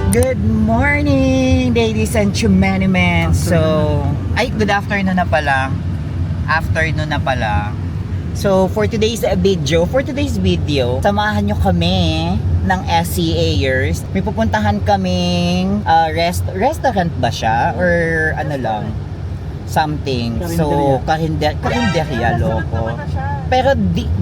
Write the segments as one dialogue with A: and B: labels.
A: Good morning, ladies and gentlemen. So, good afternoon na pala. So, for today's video, samahan nyo kami ng SCAers. May pupuntahan kaming restaurant ba siya? Or ano lang? Something. So, karinderya loko. Pero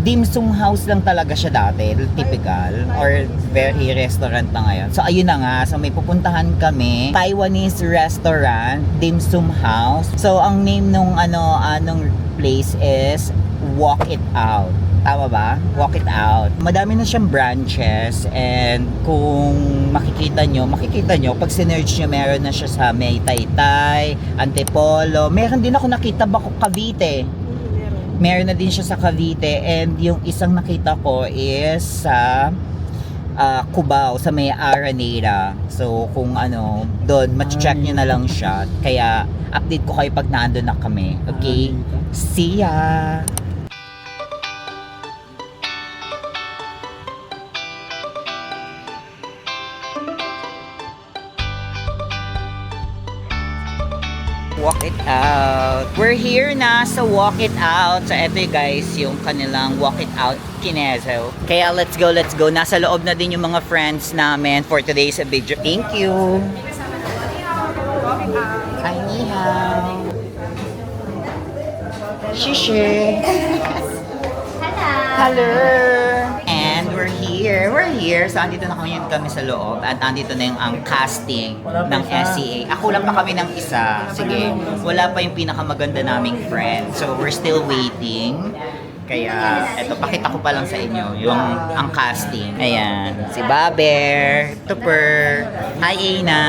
A: dim sum house lang talaga siya dati, typical, or very restaurant na ngayon. So ayun na nga, so may pupuntahan kami, Taiwanese restaurant, dim sum house. So ang name nung anong place is Walk It Out. Tama ba? Walk It Out. Madami na siyang branches, and kung makikita nyo, pag sinerge nyo, meron na siya sa May Taytay, Antipolo, meron din ako nakita Cavite. Meron na din siya sa Cavite, and yung isang nakita ko is sa Cubao, sa may Araneta. So kung doon, matcheck nyo na lang siya. Kaya update ko kayo pag naandun na kami. Okay? See ya! Walk It Out. We're here na sa Walk It Out. So eto guys, yung kanilang Walk It Out Kinezo. Kaya let's go. Nasa loob na din yung mga friends namin for today's video. Thank you. Hi, ni hao. Shishe. Hello. And we're here. So andito na kami sa loob, at andito na yung ang casting ng SCA. Ako lang pa kami ng isa. Sige, wala pa yung pinakamaganda naming friend. So we're still waiting. Kaya eto, pakita ko pa lang sa inyo yung ang casting. Ayan, si Baber, Tupper, hi Aina,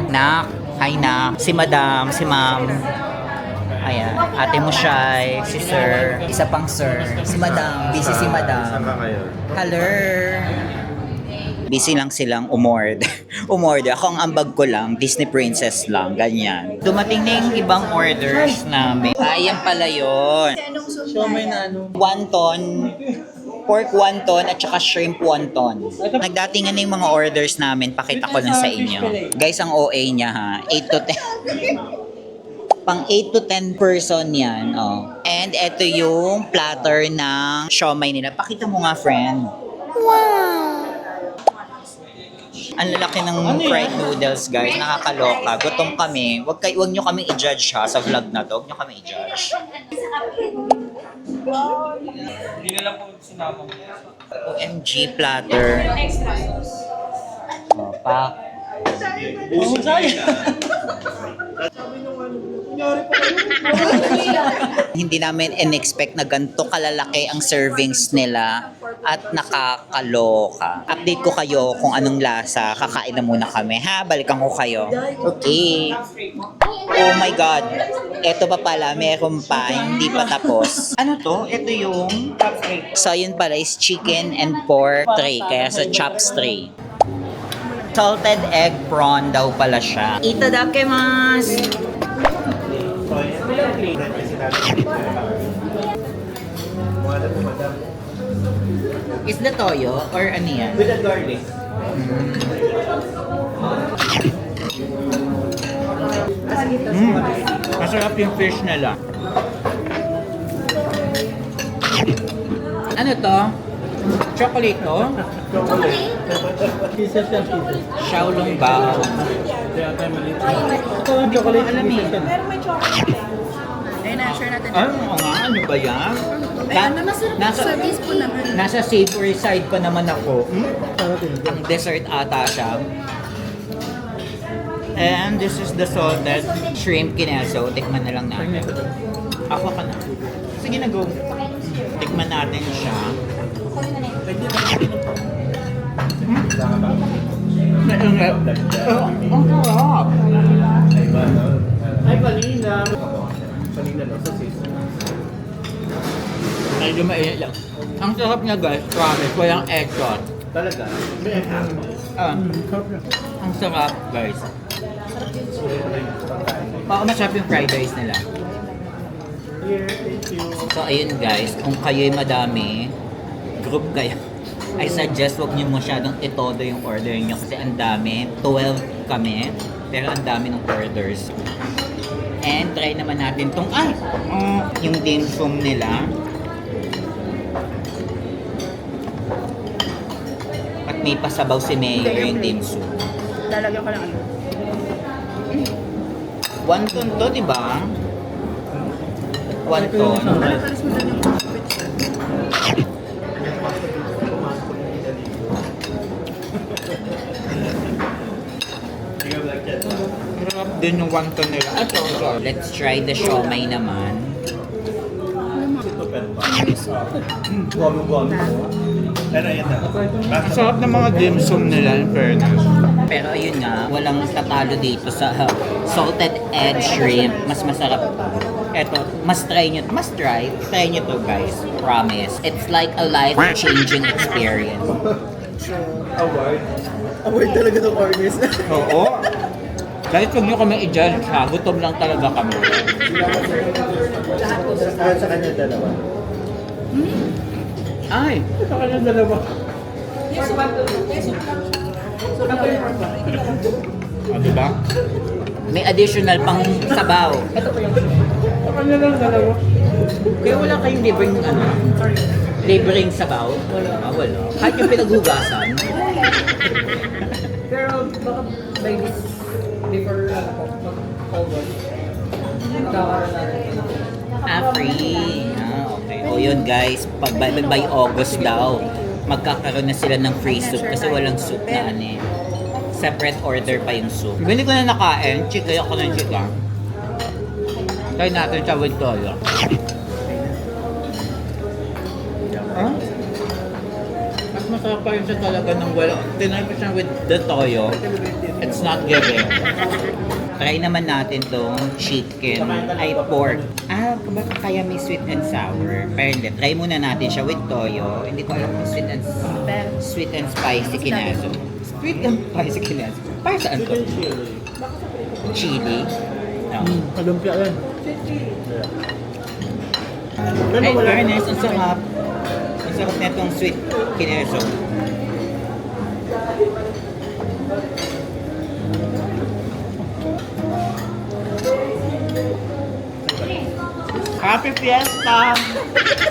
A: Nak, hi Nak, si Madam, si Ma'am. Ayan, ate mo siya, si Sir, isa pang Sir, si Madam, busy si Madam. Hello. Busy lang silang umorder. Ako ang ambag ko lang, Disney Princess lang, ganyan. Dumating na yung ibang orders namin. Ayan pala yun. Wonton, pork wonton, at saka shrimp wonton. Nagdatingan na yung mga orders namin, pakita ko lang sa inyo. Guys, ang OA niya ha, 8 to 10. Pang 8 to 10 person yan. Oh. And ito yung platter ng siomai nila. Pakita mo nga, friend. Wow! Ang lalaki ng fried noodles, guys. Nakakaloka. Gutom kami. Wag nyo kami i-judge ha sa vlog na to. Wag nyo kami i-judge.
B: Hindi na lang po sinama mo.
A: OMG platter. Oh, pak. Hindi namin in-expect na ganito kalalaki ang servings nila at nakakaloka. Update ko kayo kung anong lasa. Kakain na muna kami. Ha? Balikan ko kayo. Okay. Oh my God. Ito pa pala. Meron pa. Hindi pa tapos. Ano to? Ito yung... So yun pala is chicken and pork tray. Kaya sa chops tray. Salted egg prawn daw pala siya. Itadakimasu! Is the toyo or ano yan?
B: With the garlic.
A: Masarap yung fish nila. Ano to? Chocolate to?
B: Chocolate. Pieces yan, pieces.
A: Xiaolong bao.
B: Kaya tayo maliit. Ito ang chocolate.
A: Alam eh.
C: Meron may chocolate. Ayun na, share natin.
A: Ano ba yan?
C: Masarap sa teaspoon naman.
A: Nasa savory side pa naman ako.
B: Sarap yun.
A: Ang dessert ata siya. And this is the salted shrimp kineso. Tikman na lang natin. Ako ka na. Sige na, go. Tikman natin siya. Ang sarap.
B: Ay, palina. Palina no, sa sis.
A: Medyo mainit lang. Ang sarap niya guys, promise. Walang egg shot.
B: Talaga? May egg
A: Ang sarap guys. Masarap yung fried rice nila.
B: Here, thank you.
A: So ayun guys, kung kayo'y madami, group kayo. I suggest wag niyo masyadong itodo yung order niyo kasi ang dami. 12 kami, pero ang dami ng orders. And try naman natin tong, yung dim sum nila. At may pasabaw si Mayo yung dim sum.
C: Lalagyan ko lang ano.
A: Wonton to, di ba? Wonton.
C: Alis mo dyan yung sweet siya.
A: Sarap din yung wonton nila. Let's try the siomay naman.
B: Pero yan na.
A: Sarap ng mga dim sum nila, in fairness. Pero ayun nga, walang tatalo dito sa salted egg shrimp. Mas masarap. Eto, must try. Try nyo to, guys. Promise. It's like a life-changing experience.
B: Award.
C: Award talaga ng orders.
A: Oo. Kahit huwag nyo kami i-judge ha, gutom lang talaga kami.
B: Sa kanya dalawa.
A: Ay!
B: Sa kanya dalawa.
A: Diba? May additional pang sabaw.
B: Sa kanya lang dalawa.
A: Kaya wala kayong libreng sabaw? Wala. Wala. Kahit yung pinaghugasan.
D: Pero baka by this, before August, magkakaroon na
A: Free. Okay. O yun guys, pag by August daw, magkakaroon na sila ng free soup kasi walang soup na separate order pa yung soup. Hindi ko na nakain, chika ako ng chika. Try natin siya with toyo. Huh? Mas masarap pa yun siya talaga ng walang. Tinry ko siya with the toyo. It's not giving. Try naman natin tong chicken, ay pork. Baka kaya may sweet and sour. Pero hindi, try muna natin siya with toyo. Hindi ko alam kung sweet and spicy kinaso. Sweet and spicy kinaso. Para saan to? Chili. No.
B: Kalumpia yan.
A: Ay, fairness, ang sarap. Ang sarap na itong sweet kinaso. Happy Fiesta!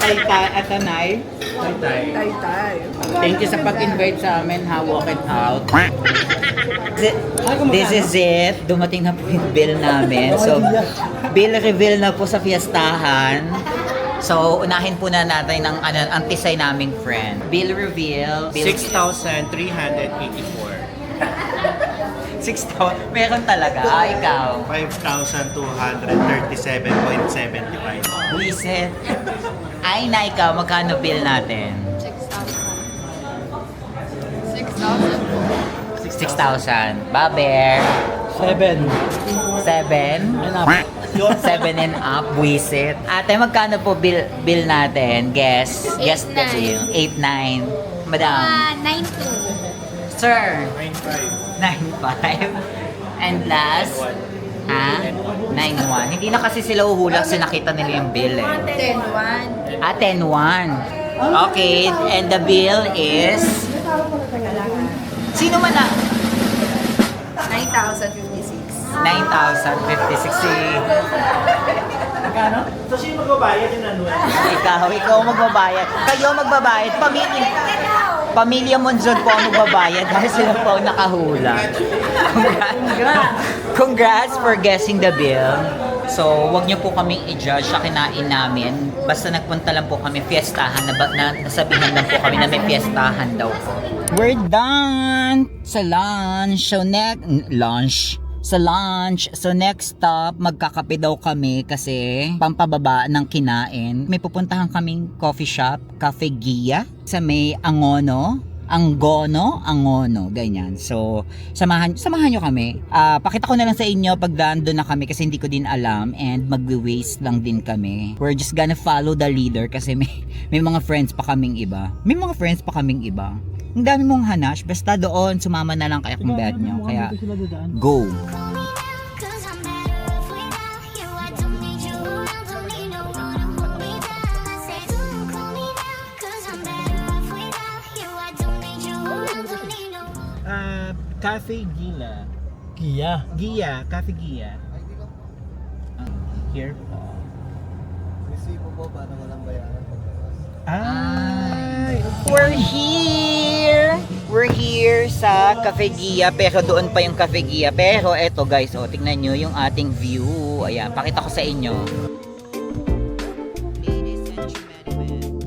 A: Tay-tay at Tanay.
C: Tay-tay.
A: Thank you sa pag-invite sa amin, ha? Walk it out. This is it. Dumating na po yung bill namin. So, bill reveal na po sa fiestahan. So, unahin po na natin ang antisay naming friend. Bill reveal.
B: 6,384.
A: 6,000. Meron talaga. Ikaw.
B: 5,237.75.
A: Buisit. Ay na ikaw, magkano bill natin? 6,000. Baber.
B: 7.
A: 7. 7 and up, buisit. Ate, magkano po bill natin? Guess the bill. 8-9. Madam.
E: 9-2.
A: Sir.
B: 9,500.
A: 9.5. And last, 9.1. Hindi na kasi sila uhulak kasi nakita nila yung bill eh.
C: 10-1.
A: 10.1. Okay, and the bill is... Sino man na?
C: 9,056.
A: 9,056.
B: Magkano? So, sino magbabayad yung ano?
A: Ikaw magbabayad. Kayo magbabayad. Pamilya Monzon po ang magbabayad dahil sila po ang nakahula. Congrats for guessing the bill. So, wag niyo po kaming i-judge sa kinain namin. Basta nagpunta lang po kami fiestahan na nasabihan lang po kami na may fiestahan daw po. We're done sa lunch. So next stop, magkakape daw kami kasi pampababa ng kinain. May pupuntahan kaming coffee shop, Cafe Gia, sa may Angono, ganyan. So, samahan nyo kami. Pakita ko na lang sa inyo pag doon na kami kasi hindi ko din alam and magwe-waste lang din kami. We're just gonna follow the leader kasi may mga friends pa kaming iba. Ang dami mong hanash, basta doon, sumama na lang kaya kung bet nyo. Kaya, go!
E: Cause I'm better off without you. I don't need you around, don't need no one to hold me down. I say don't call me now, cause I'm better off without you. I
A: Cafe Gila.
B: Kia.
A: Gia, Cafe Gia. Here po.
C: Resibo po para walang bayaran pagkakas.
A: Ay, we're here sa Cafe Gia, pero doon pa yung Cafe Gia. Pero eto guys, oh, tingnan nyo yung ating view. Ayan, pakita ko sa inyo. Ladies and gentlemen,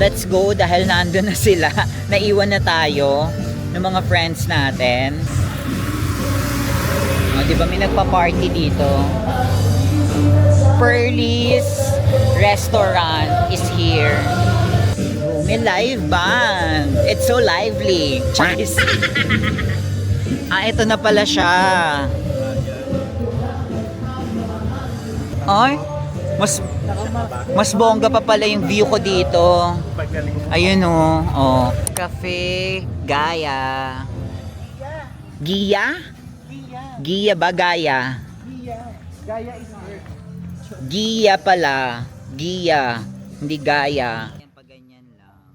A: let's go dahil nandun na sila. Naiwan na tayo ng mga friends natin. Oh, di ba may nagpa-party dito? Pearly's Restaurant is here. May live band. It's so lively. Charis. Ito na pala siya. Ay, mas bongga pa pala yung view ko dito. Ayun oh. Cafe Gaya. Gia? Gia ba Gaya?
C: Gaya is work.
A: Gia pala. Gia. Hindi Gaya. Pag ganyan lang.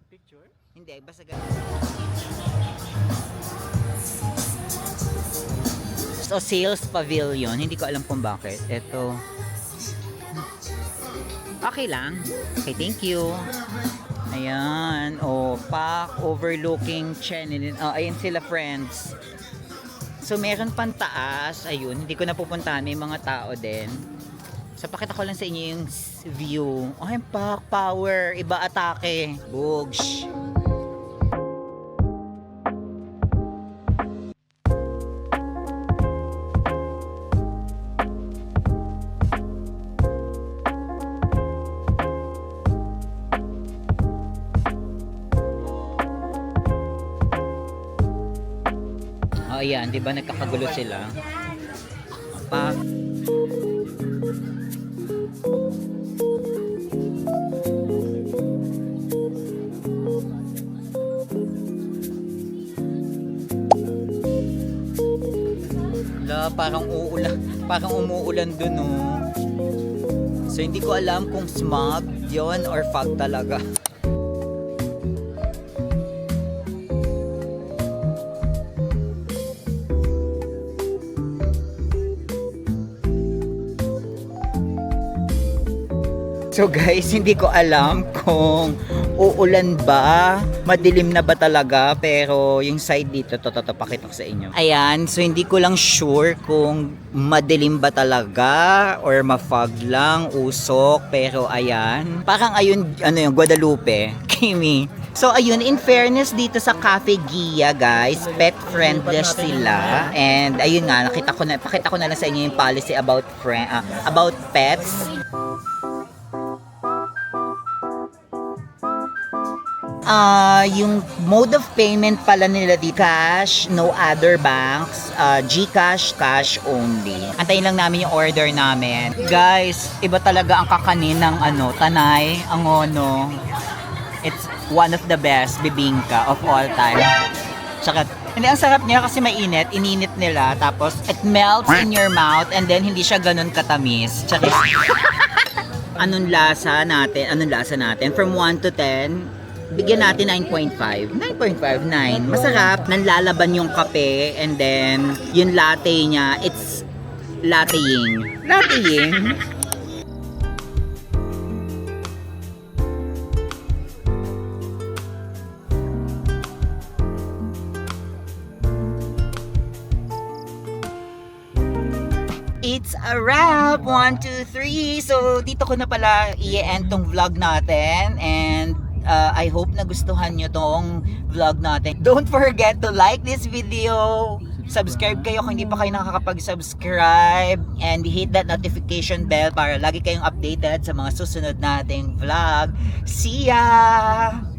B: Picture?
A: Hindi, basta ganyan. So, sales pavilion. Hindi ko alam kung bakit. Ito. Okay lang. Okay, thank you. Ayan. Oh, park overlooking Chenin. Oh, ayan sila, friends. So, meron pang taas. Ayun, hindi ko na pupuntahan. May mga tao din. So, pakita ko lang sa inyo yung view. Oh, yung park power. Iba atake. Boogs. Oh, ayan. Di ba nagkakagulo sila? Pa. Parang umuulan dun, oh. So, hindi ko alam kung smog yon or fog talaga. So guys, hindi ko alam kung uulan ba, madilim na ba talaga, pero yung side dito, pakita ko sa inyo. Ayan, so hindi ko lang sure kung madilim ba talaga or ma-fog lang, usok, pero ayan. Parang ayun, yung Guadalupe, Kimi. So ayun, in fairness dito sa Cafe Gia guys, pet friendly sila. And ayun nga, pakita ko na lang sa inyo yung policy about pets. Yung mode of payment pala nila di cash, no other banks, GCash, cash only. Antayin lang namin yung order namin. Guys, iba talaga ang kakanin ng Tanay, Angono. It's one of the best bibingka of all time. Tsaka, hindi, ang sarap niya kasi mainit, ininit nila, tapos it melts in your mouth and then hindi siya ganun katamis. Tsaka, anong lasa natin? From 1 to 10, bigyan natin 9.5. 9.5, 9. Masarap. Nanlalaban yung kape and then yung latte niya, it's latteing. Latteing. It's a wrap! 1, 2, 3! So, dito ko na pala i-end tong vlog natin and I hope nagustuhan nyo tong vlog natin. Don't forget to like this video, subscribe kayo kung hindi pa kayo nakakapag-subscribe, and hit that notification bell para lagi kayong updated sa mga susunod nating vlog. See ya!